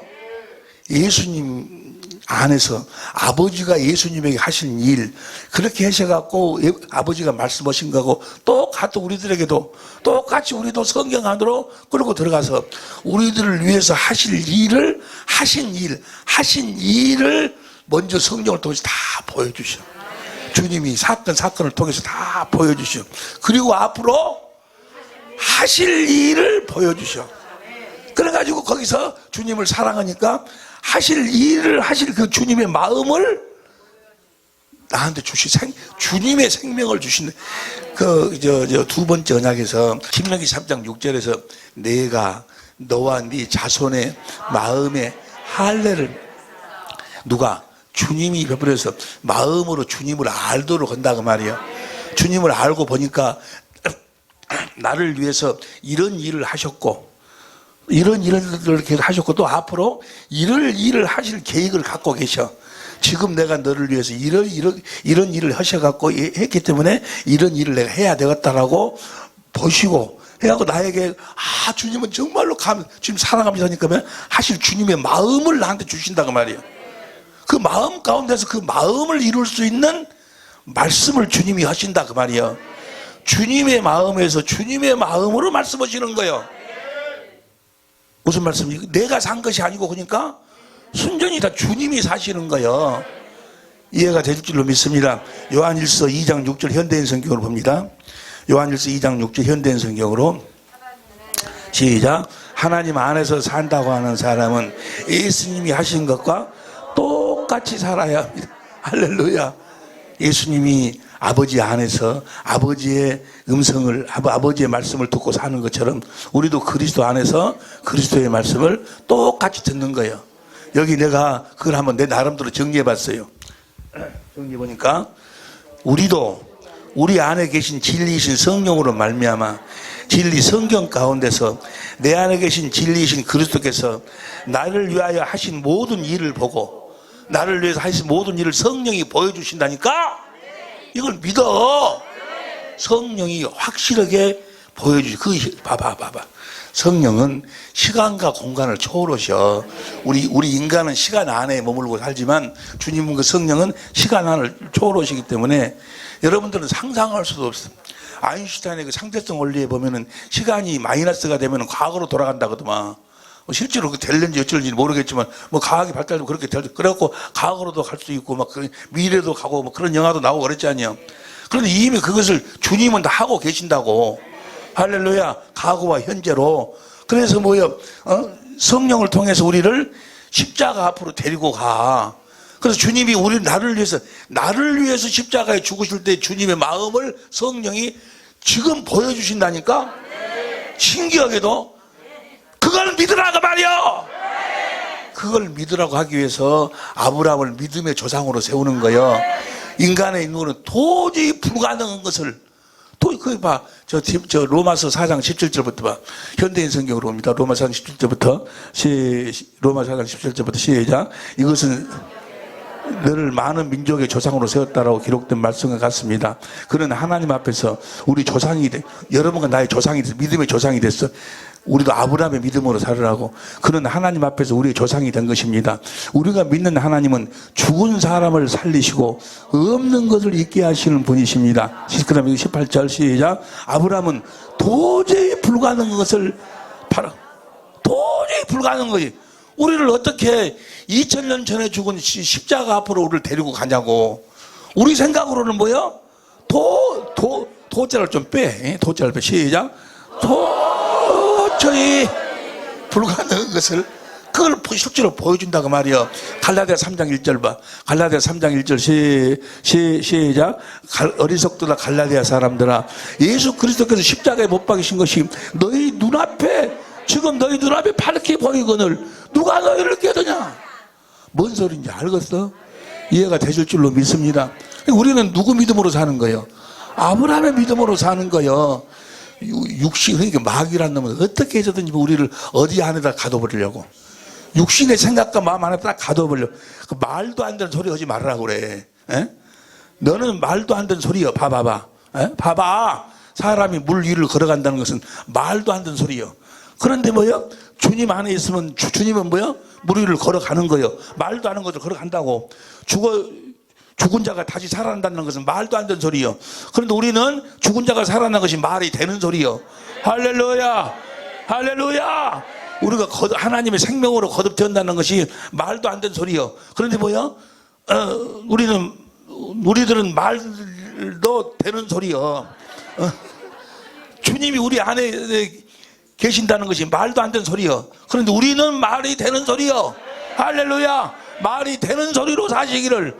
예수님 안에서 아버지가 예수님에게 하신 일 그렇게 하셔갖고 아버지가 말씀하신 거고 똑같이 우리들에게도 똑같이 우리도 성경 안으로 끌고 들어가서 우리들을 위해서 하실 일을 하신 일을 먼저 성경을 통해서 다 보여주셔. 주님이 사건을 통해서 다 보여주셔. 그리고 앞으로 하실 일을 보여주셔. 그래가지고 거기서 주님을 사랑하니까 하실 그 주님의 마음을 나한테 주님의 생명을 주신 두 번째 언약에서 신명기 3장 6절에서 내가 너와 네 자손의 마음의 할례를 누가? 주님이 베풀어서 마음으로 주님을 알도록 한다고 말이에요. 주님을 알고 보니까 나를 위해서 이런 일을 하셨고 이런 일을 계속 하셨고 또 앞으로 이런 일을 하실 계획을 갖고 계셔. 지금 내가 너를 위해서 이런 일을 하셔갖고 했기 때문에 이런 일을 내가 해야 되겠다라고 보시고 해갖고 나에게 주님은 정말로 지금 사랑합니다 하니까 하실 주님의 마음을 나한테 주신다고 말이에요. 그 마음 가운데서 그 마음을 이룰 수 있는 말씀을 주님이 하신다 그 말이에요. 주님의 마음에서 주님의 마음으로 말씀하시는 거예요. 무슨 말씀이에요? 내가 산 것이 아니고 그러니까 순전히 다 주님이 사시는 거예요. 이해가 될 줄로 믿습니다. 요한일서 2장 6절 현대인 성경으로 봅니다. 요한일서 2장 6절 현대인 성경으로 시작. 하나님 안에서 산다고 하는 사람은 예수님이 하신 것과 똑같이 살아야 합니다. 할렐루야. 예수님이 아버지 안에서 아버지의 음성을 아버지의 말씀을 듣고 사는 것처럼 우리도 그리스도 안에서 그리스도의 말씀을 똑같이 듣는 거예요. 여기 내가 그걸 한번 내 나름대로 정리해 봤어요. 정리해 보니까 우리도 우리 안에 계신 진리이신 성령으로 말미암아 진리 성경 가운데서 내 안에 계신 진리이신 그리스도께서 나를 위하여 하신 모든 일을 보고 나를 위해서 하신 모든 일을 성령이 보여주신다니까 이걸 믿어. 성령이 확실하게 보여주시. 봐봐. 성령은 시간과 공간을 초월하셔. 우리 인간은 시간 안에 머물고 살지만 주님은 그 성령은 시간 안을 초월하시기 때문에 여러분들은 상상할 수도 없어. 아인슈타인의 그 상대성 원리에 보면은 시간이 마이너스가 되면 과거로 돌아간다거든요. 실제로 그 될는지 어쩔는지 모르겠지만 과학이 발달되면 그렇게 되죠. 그래갖고 과거로도 갈 수 있고 미래도 가고 그런 영화도 나오고 그랬지 않냐. 그런데 이미 그것을 주님은 다 하고 계신다고. 할렐루야. 과거와 현재로. 그래서 성령을 통해서 우리를 십자가 앞으로 데리고 가. 그래서 주님이 나를 위해서 십자가에 죽으실 때 주님의 마음을 성령이 지금 보여주신다니까? 신기하게도 그걸 믿으라고 말이요. 그걸 믿으라고 하기 위해서 아브라함을 믿음의 조상으로 세우는 거예요. 인간의 인물은 도저히 불가능한 것을 거기 봐. 저 로마서 4장 17절부터 봐. 현대인 성경으로 옵니다. 로마서 4장 17절부터 로마서 4장 17절부터 시작. 이것은 너를 많은 민족의 조상으로 세웠다라고 기록된 말씀과 같습니다. 그는 하나님 앞에서 우리 조상이 돼. 여러분과 나의 조상이 됐어. 믿음의 조상이 됐어. 우리도 아브라함의 믿음으로 살으라고. 그는 하나님 앞에서 우리의 조상이 된 것입니다. 우리가 믿는 하나님은 죽은 사람을 살리시고 없는 것을 있게 하시는 분이십니다. 그다음에 18절 시작. 아브라함은 도저히 불가능한 것을 도저히 불가능한 거지. 우리를 어떻게 2000년 전에 죽은 십자가 앞으로 우리를 데리고 가냐고. 우리 생각으로는 뭐요? 도자를 좀 빼. 도자를 빼. 시작. 도저히 불가능한 것을 그걸 실제로 보여준다고 말이요. 갈라디아 3장 1절 봐. 갈라디아 3장 1절 시작. 어리석도다 갈라디아 사람들아, 예수 그리스도께서 십자가에 못 박이신 것이 너희 눈앞에 지금 너희 눈앞에 파랗게 보이거늘 누가 너희를 깨드냐? 뭔 소리인지 알겠어? 이해가 되실 줄로 믿습니다. 우리는 누구 믿음으로 사는 거예요? 아브라함의 믿음으로 사는 거예요. 육신, 그러니까 마귀란 놈은 어떻게 해서든지 우리를 어디 안에다 가둬버리려고. 육신의 생각과 마음 안에 딱 가둬버리려고. 그 말도 안 되는 소리 하지 말라고 그래. 에? 너는 말도 안 되는 소리요. 봐봐. 에? 봐봐. 사람이 물 위를 걸어간다는 것은 말도 안 되는 소리요. 그런데 뭐요? 주님 안에 있으면 주님은 뭐요? 물 위를 걸어가는 거요. 말도 안 하는 것을 걸어간다고. 죽은 자가 다시 살아난다는 것은 말도 안 되는 소리요. 그런데 우리는 죽은 자가 살아난 것이 말이 되는 소리요. 할렐루야, 할렐루야. 우리가 하나님의 생명으로 거듭된다는 것이 말도 안 되는 소리요. 그런데 뭐요? 우리들은 말도 되는 소리요. 주님이 우리 안에 계신다는 것이 말도 안 되는 소리요. 그런데 우리는 말이 되는 소리요. 할렐루야. 말이 되는 소리로 사시기를.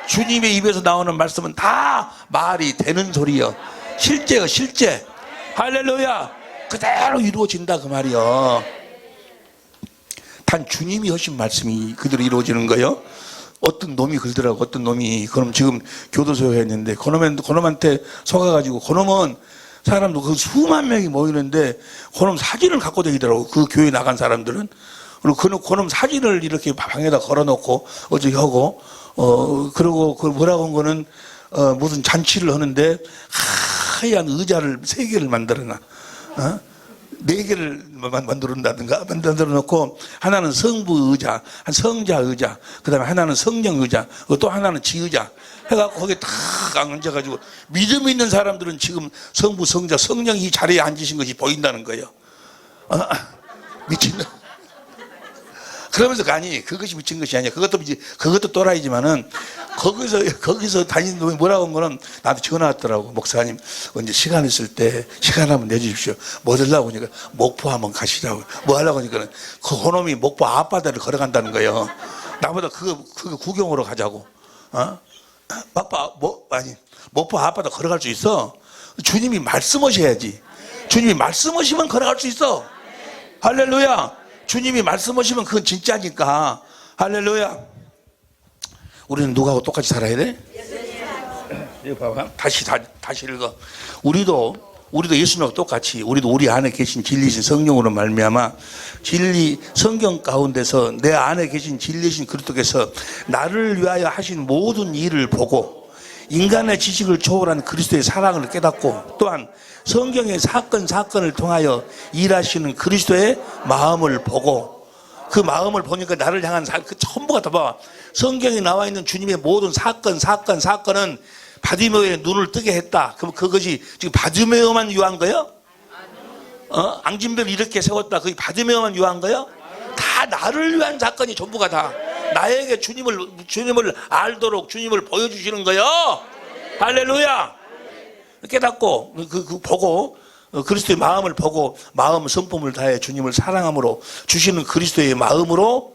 주님의 입에서 나오는 말씀은 다 말이 되는 소리요. 실제요, 실제. 할렐루야. 그대로 이루어진다 그 말이요. 단 주님이 하신 말씀이 그대로 이루어지는 거예요. 어떤 놈이 그러더라고. 어떤 놈이 그럼 지금 교도소에 했는데 그놈한테 속아가지고 그놈은 사람도 그 수만 명이 모이는데 그놈 사진을 갖고 다니더라고. 그 교회 나간 사람들은. 그리고 그놈 사진을 이렇게 방에다 걸어놓고 어저께 하고 그러고 그 뭐라고 한 거는 무슨 잔치를 하는데 하얀 의자를 3개를 만들어놔. 4개를 만들어놓는다든가 만들어 놓고 하나는 성부 의자, 한 성자 의자, 그 다음에 하나는 성령 의자, 또 하나는 지의자 해갖고 거기에 탁 앉아가지고 믿음 있는 사람들은 지금 성부, 성자, 성령이 이 자리에 앉으신 것이 보인다는 거예요. 미친다. 그러면서 아니 그것이 미친 것이 아니야. 그것도 또라이지만은 거기서 다니는 놈이 뭐라고 한 거는 나한테 전화 왔더라고. 목사님 언제 시간 있을 때 시간 한번 내주십시오. 뭐 하려고 하니까 목포 한번 가시라고. 뭐 하려고 하니까 그 놈이 목포 앞바다를 걸어간다는 거예요. 나보다 그거 구경으로 가자고. 목포 앞바다 걸어갈 수 있어. 주님이 말씀하셔야지. 주님이 말씀하시면 걸어갈 수 있어. 할렐루야. 주님이 말씀하시면 그건 진짜니까. 할렐루야. 우리는 누구하고 똑같이 살아야 돼? 이거 봐봐. 다시 읽어. 우리도 예수님하고 똑같이 우리도 우리 안에 계신 진리신 성령으로 말미암아 진리 성경 가운데서 내 안에 계신 진리신 그리스도께서 나를 위하여 하신 모든 일을 보고 인간의 지식을 초월한 그리스도의 사랑을 깨닫고 또한 성경의 사건을 통하여 일하시는 그리스도의 마음을 보고 그 마음을 보니까 나를 향한 그 전부가 다 봐. 성경에 나와 있는 주님의 모든 사건은 바디메오의 눈을 뜨게 했다. 그럼 그것이 지금 바디메오만 유한 거예요? 앙진별을 이렇게 세웠다. 그게 바디메오만 유한 거예요? 다 나를 위한 사건이 전부가 다 나에게 주님을 알도록 주님을 보여주시는 거예요. 할렐루야. 깨닫고 보고 그리스도의 마음을 보고 마음 성품을 다해 주님을 사랑함으로 주시는 그리스도의 마음으로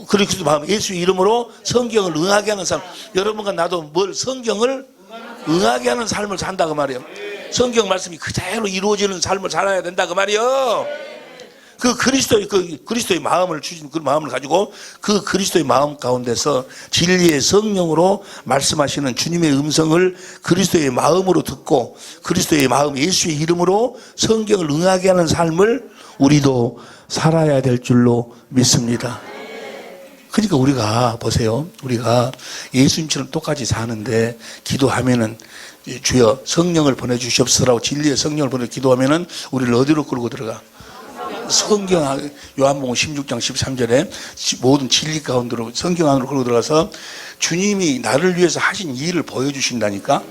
그리스도 마음, 예수의 이름으로 성경을 응하게 하는 삶. 여러분과 나도 뭘 성경을 응하게 하는 삶을 산다 그 말이에요. 성경 말씀이 그대로 이루어지는 삶을 살아야 된다 그 말이에요. 그 그리스도의 마음을 주신 그 마음을 가지고 그 그리스도의 마음 가운데서 진리의 성령으로 말씀하시는 주님의 음성을 그리스도의 마음으로 듣고 그리스도의 마음 예수의 이름으로 성경을 응하게 하는 삶을 우리도 살아야 될 줄로 믿습니다. 그러니까 우리가 보세요. 우리가 예수님처럼 똑같이 사는데 기도하면은 주여 성령을 보내주시옵소서라고 진리의 성령을 보내 기도하면은 우리를 어디로 끌고 들어가? 성경 요한복음 16장 13절에 모든 진리 가운데로 성경 안으로 끌고 들어가서 주님이 나를 위해서 하신 일을 보여주신다니까.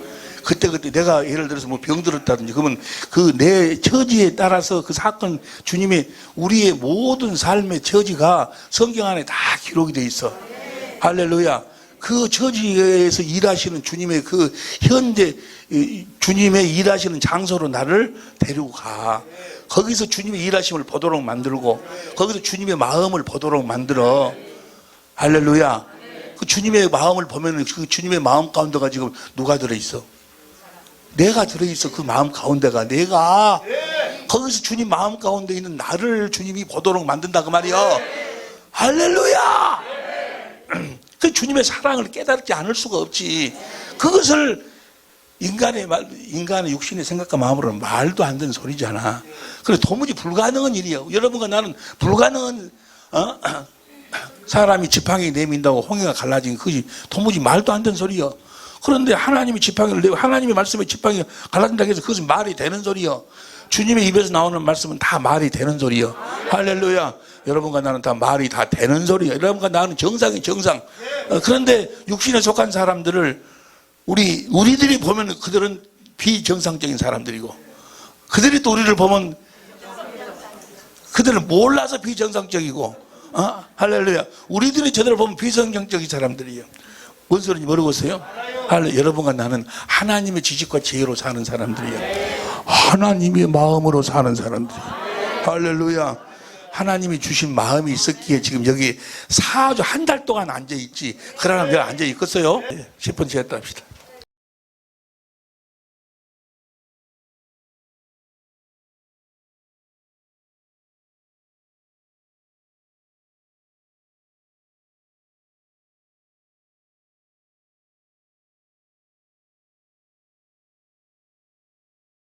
그때 내가 예를 들어서 뭐 병들었다든지 그러면 그 내 처지에 따라서 그 사건 주님의 우리의 모든 삶의 처지가 성경 안에 다 기록이 돼 있어. 할렐루야. 그 처지에서 일하시는 주님의 그 현재 주님의 일하시는 장소로 나를 데리고 가. 거기서 주님의 일하심을 보도록 만들고 거기서 주님의 마음을 보도록 만들어. 할렐루야. 그 주님의 마음을 보면 그 주님의 마음 가운데가 지금 누가 들어있어? 내가 들어있어. 그 마음 가운데가 내가 거기서 주님 마음 가운데 있는 나를 주님이 보도록 만든다 그 말이야. 할렐루야. 그 주님의 사랑을 깨닫지 않을 수가 없지. 그것을 인간의 육신의 생각과 마음으로는 말도 안 되는 소리잖아. 그래 도무지 불가능한 일이야. 여러분과 나는 불가능한 사람이 지팡이 내민다고 홍해가 갈라진 그것이 도무지 말도 안 되는 소리야. 그런데 하나님이 지팡이를 내고 하나님의 말씀에 지팡이가 갈라진다고 해서 그것은 말이 되는 소리야. 주님의 입에서 나오는 말씀은 다 말이 되는 소리야. 할렐루야. 여러분과 나는 다 말이 다 되는 소리야. 여러분과 나는 정상이 정상. 그런데 육신에 속한 사람들을 우리들이 보면 그들은 비정상적인 사람들이고 그들이 또 우리를 보면 그들은 몰라서 비정상적이고 할렐루야. 우리들이 저들을 보면 비정상적인 사람들이에요. 뭔 소리인지 모르겠어요? 여러분과 나는 하나님의 지식과 지혜로 사는 사람들이에요. 하나님의 마음으로 사는 사람들이에요. 할렐루야. 하나님이 주신 마음이 있었기에 지금 여기 4주 한 달 동안 앉아있지. 그러나 내가 앉아있겠어요? 10분 지었다 합시다.